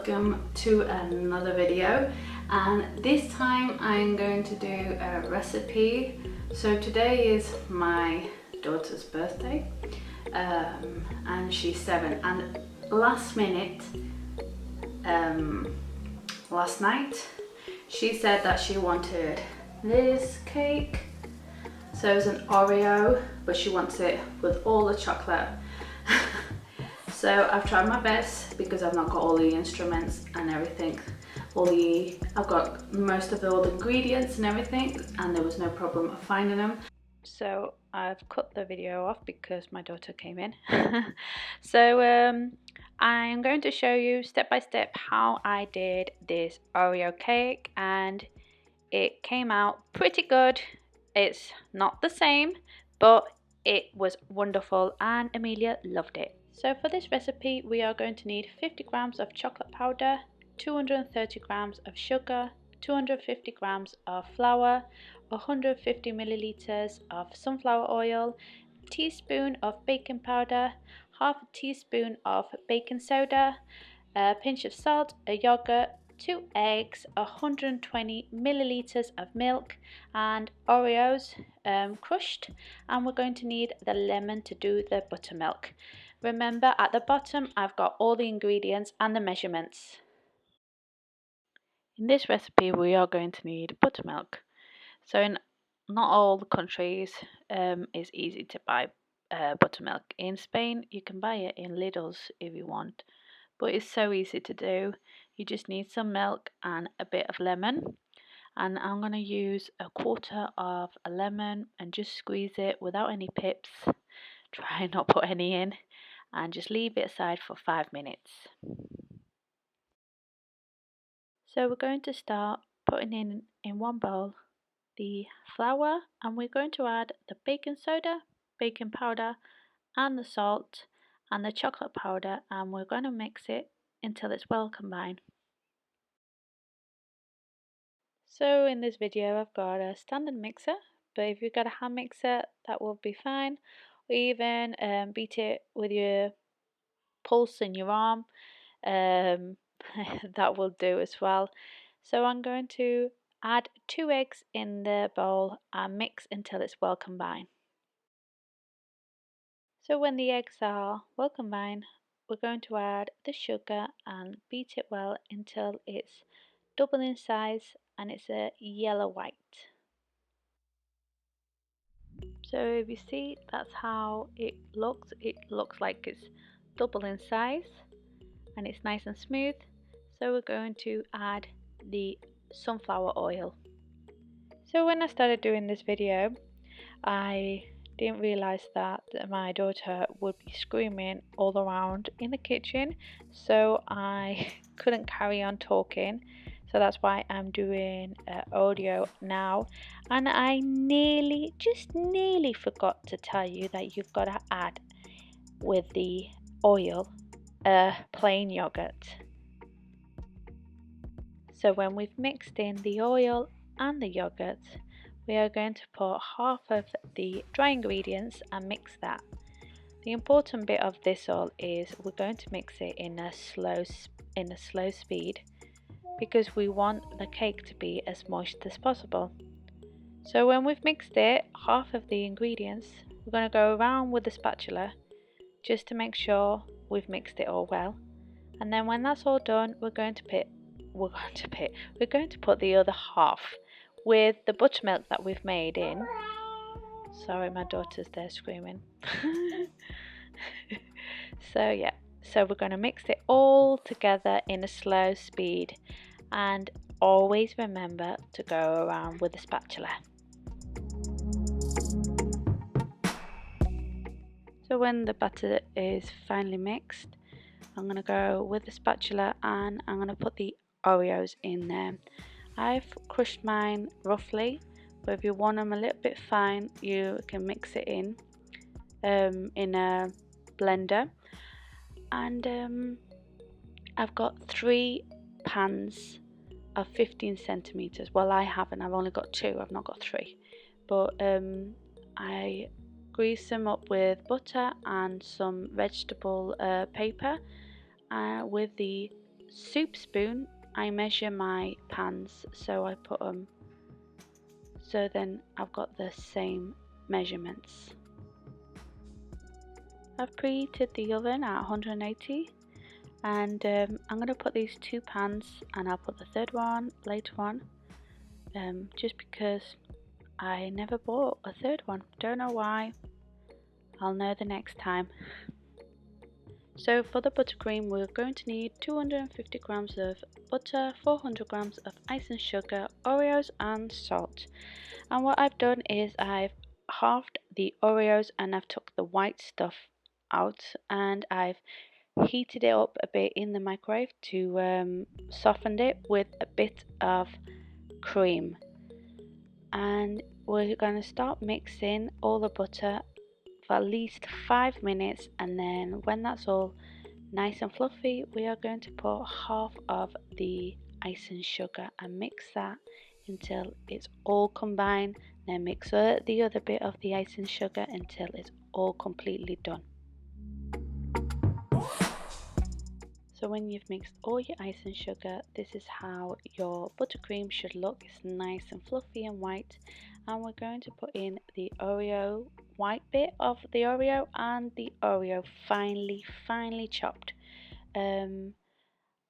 welcome to another video, and this time I'm going to do a recipe. So today is my daughter's birthday, and she's 7, and last minute, last night she said that she wanted this cake. So it's an Oreo, but she wants it with all the chocolate. So I've tried my best because I've not got all the instruments and everything. I've got most of all the ingredients and everything, and there was no problem finding them. So I've cut the video off because my daughter came in. So I'm going to show you step by step how I did this Oreo cake, and it came out pretty good. It's not the same, but it was wonderful and Amelia loved it. So for this recipe we are going to need 50 grams of chocolate powder, 230 grams of sugar, 250 grams of flour, 150 milliliters of sunflower oil, a teaspoon of baking powder, half a teaspoon of baking soda, a pinch of salt, a yogurt, 2 eggs, 120 milliliters of milk, and Oreos crushed. And we're going to need the lemon to do the buttermilk. Remember, at the bottom I've got all the ingredients and the measurements. In this recipe we are going to need buttermilk. So in not all the countries it's easy to buy buttermilk. In Spain you can buy it in Lidl's if you want, but it's so easy to do. You just need some milk and a bit of lemon, and I'm going to use a quarter of a lemon and just squeeze it without any pips. Try not put any in, and just leave it aside for 5 minutes. So we're going to start putting in one bowl the flour, and we're going to add the baking soda, baking powder, and the salt and the chocolate powder, and we're going to mix it until it's well combined. So in this video I've got a standard mixer, but if you've got a hand mixer that will be fine, or even beat it with your pulse in your arm, that will do as well. So I'm going to add 2 eggs in the bowl and mix until it's well combined. So when the eggs are well combined, we're going to add the sugar and beat it well until it's double in size and it's a yellow white. So if you see, that's how it looks. It looks like it's double in size and it's nice and smooth. So we're going to add the sunflower oil. So when I started doing this video, I didn't realize that my daughter would be screaming all around in the kitchen, so I couldn't carry on talking. So that's why I'm doing audio now, and I just nearly forgot to tell you that you've got to add with the oil plain yogurt. So when we've mixed in the oil and the yogurt, we are going to put half of the dry ingredients and mix that. The important bit of this all is we're going to mix it in a slow speed, because we want the cake to be as moist as possible. So when we've mixed it, half of the ingredients, we're going to go around with the spatula just to make sure we've mixed it all well. And then when that's all done, we're going to put the other half with the buttermilk that we've made in. Sorry, my daughter's there screaming. So yeah, so we're going to mix it all together in a slow speed, and always remember to go around with the spatula. So when the batter is finally mixed, I'm going to go with the spatula and I'm going to put the Oreos in there. I've crushed mine roughly, but if you want them a little bit fine, you can mix it in a blender. And I've got 3 pans of 15 centimeters. Well, I haven't. I've only got 2. I've not got 3. But I grease them up with butter and some vegetable paper with the soup spoon, I measure my pans, so I put them so then I've got the same measurements. I've preheated the oven at 180, and I'm going to put these 2 pans, and I'll put the third one later on, just because I never bought a third one. Don't know why. I'll know the next time. So for the buttercream, we're going to need 250 grams of butter, 400 grams of icing sugar, Oreos and salt. And what I've done is I've halved the Oreos and I've took the white stuff out, and I've heated it up a bit in the microwave to soften it with a bit of cream. And we're going to start mixing all the butter for at least 5 minutes, and then when that's all nice and fluffy, we are going to put half of the icing sugar and mix that until it's all combined. Then mix the other bit of the icing sugar until it's all completely done. So when you've mixed all your icing sugar, this is how your buttercream should look. It's nice and fluffy and white. And we're going to put in the Oreo white bit of the Oreo and the Oreo finely chopped.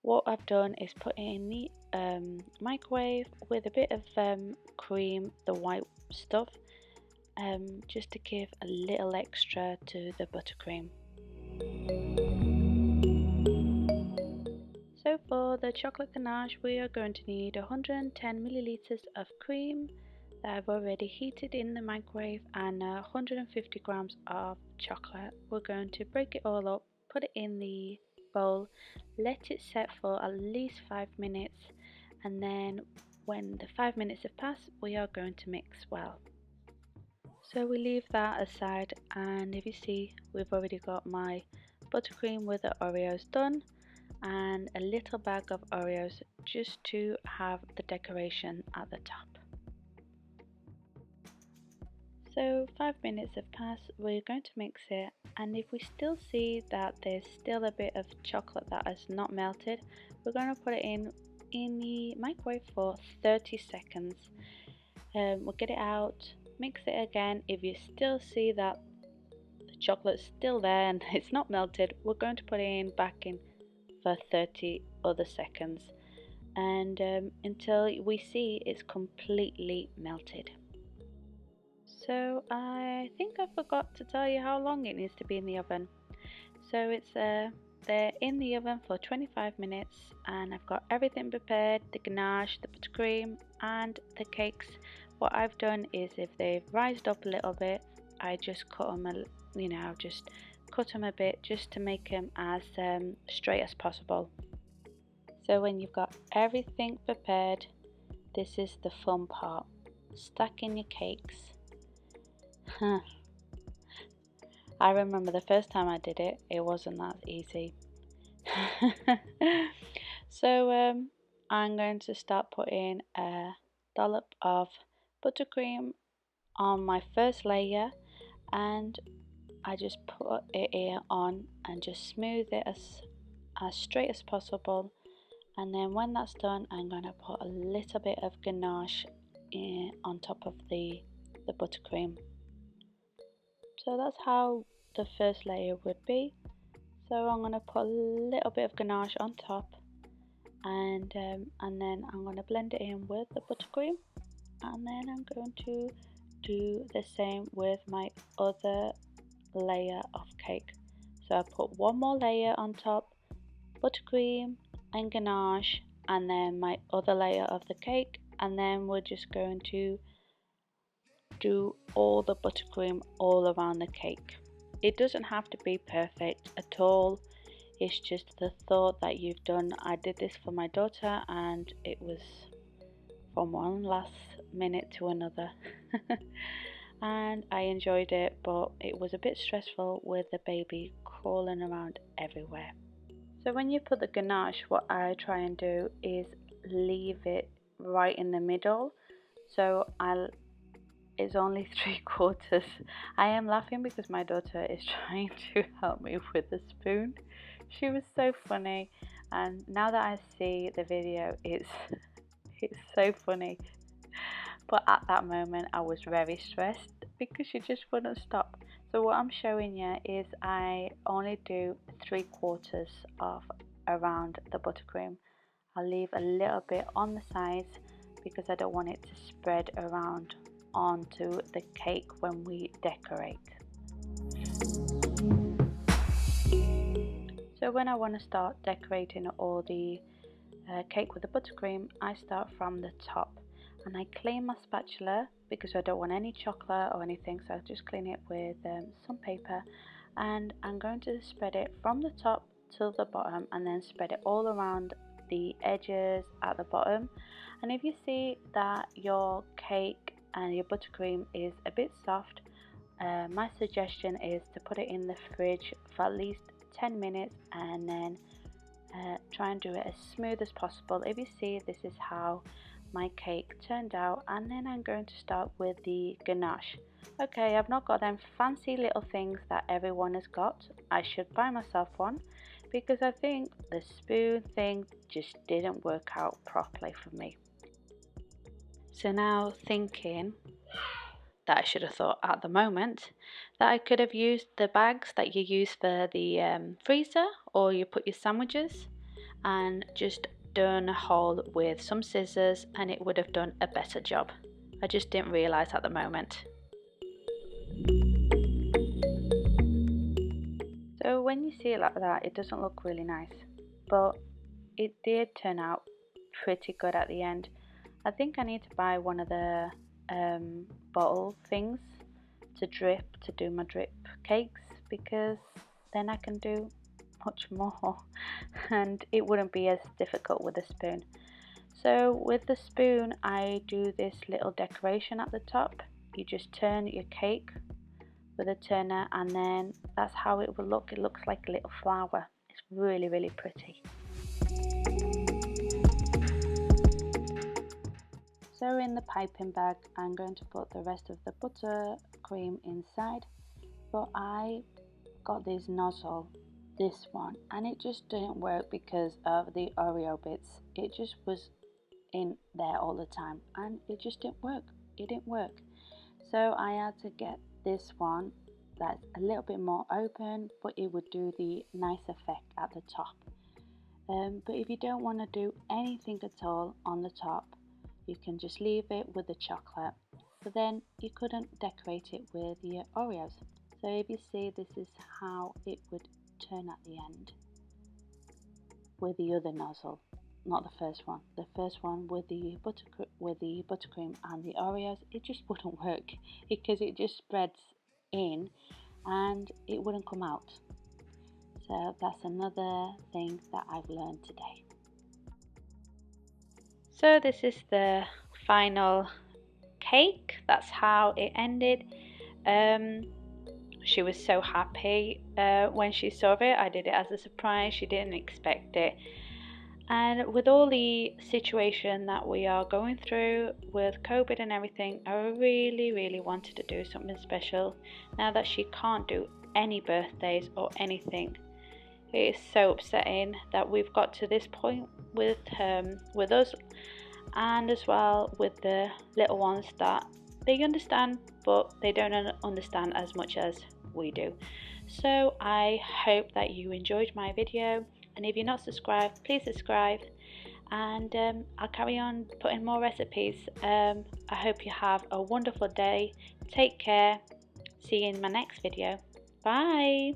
What I've done is put it in the microwave with a bit of cream, the white stuff, just to give a little extra to the buttercream. So for the chocolate ganache, we are going to need 110 milliliters of cream that I've already heated in the microwave, and 150 grams of chocolate. We're going to break it all up, put it in the bowl, let it set for at least 5 minutes, and then when the 5 minutes have passed, we are going to mix well. So we leave that aside, and if you see, we've already got my buttercream with the Oreos done, and a little bag of Oreos just to have the decoration at the top. So 5 minutes have passed, we're going to mix it, and if we still see that there's still a bit of chocolate that is not melted, we're going to put it in the microwave for 30 seconds. We'll get it out, mix it again. If you still see that the chocolate's still there and it's not melted, we're going to put it back in for 30 other seconds, and until we see it's completely melted. So I think I forgot to tell you how long it needs to be in the oven. So it's they're in the oven for 25 minutes, and I've got everything prepared: the ganache, the buttercream and the cakes. What I've done is, if they've rised up a little bit, I just cut them a bit just to make them as straight as possible. So when you've got everything prepared, this is the fun part: stacking your cakes. I remember the first time I did it, it wasn't that easy. So I'm going to start putting a dollop of buttercream on my first layer, and I just put it here on and just smooth it as straight as possible. And then when that's done, I'm going to put a little bit of ganache on top of the buttercream. So that's how the first layer would be. So I'm going to put a little bit of ganache on top, and then I'm going to blend it in with the buttercream, and then I'm going to do the same with my other layer of cake. So I put one more layer on top, buttercream and ganache, and then my other layer of the cake, and then we're just going to do all the buttercream all around the cake. It doesn't have to be perfect at all, it's just the thought that you've done. I did this for my daughter, and it was from one last minute to another. And I enjoyed it, but it was a bit stressful with the baby crawling around everywhere. So when you put the ganache, what I try and do is leave it right in the middle, so it's only 3/4. I am laughing because my daughter is trying to help me with the spoon. She was so funny. And now that I see the video, it's so funny. But at that moment I was very stressed because she just wouldn't stop. So what I'm showing you is I only do 3/4 of around the buttercream. I'll leave a little bit on the sides because I don't want it to spread around onto the cake when we decorate. So when I want to start decorating all the cake with the buttercream, I start from the top and I clean my spatula because I don't want any chocolate or anything, so I just clean it with some paper, and I'm going to spread it from the top to the bottom and then spread it all around the edges at the bottom. And if you see that your cake and your buttercream is a bit soft, my suggestion is to put it in the fridge for at least 10 minutes and then try and do it as smooth as possible. If you see, this is how my cake turned out. And then I'm going to start with the ganache. Okay, I've not got them fancy little things that everyone has got. I should buy myself one because I think the spoon thing just didn't work out properly for me. So now thinking that I should have thought at the moment that I could have used the bags that you use for the freezer, or you put your sandwiches, and just done a hole with some scissors and it would have done a better job. I just didn't realise at the moment. So when you see it like that, it doesn't look really nice, but it did turn out pretty good at the end. I think I need to buy one of the bottle things to do my drip cakes, because then I can do much more and it wouldn't be as difficult with a spoon. So with the spoon I do this little decoration at the top. You just turn your cake with a turner and then that's how it will look. It looks like a little flower. It's really, really pretty. So in the piping bag I'm going to put the rest of the buttercream inside, but I got this nozzle, this one, and it just didn't work because of the Oreo bits. It just was in there all the time and it just didn't work. It didn't work. So I had to get this one that's a little bit more open, but it would do the nice effect at the top. But if you don't want to do anything at all on the top, you can just leave it with the chocolate, but then you couldn't decorate it with your Oreos. So if you see, this is how it would turn at the end with the other nozzle, not the first one. The first one with the buttercream and the Oreos, it just wouldn't work because it just spreads in and it wouldn't come out. So that's another thing that I've learned today. So this is the final cake. That's how it ended. She was so happy when she saw it. I did it as a surprise. She didn't expect it. And with all the situation that we are going through with COVID and everything, I really, really wanted to do something special now that she can't do any birthdays or anything. It is so upsetting that we've got to this point with us, and as well with the little ones, that they understand but they don't understand as much as we do. So I hope that you enjoyed my video, and if you're not subscribed, please subscribe, and I'll carry on putting more recipes. I hope you have a wonderful day. Take care. See you in my next video. Bye.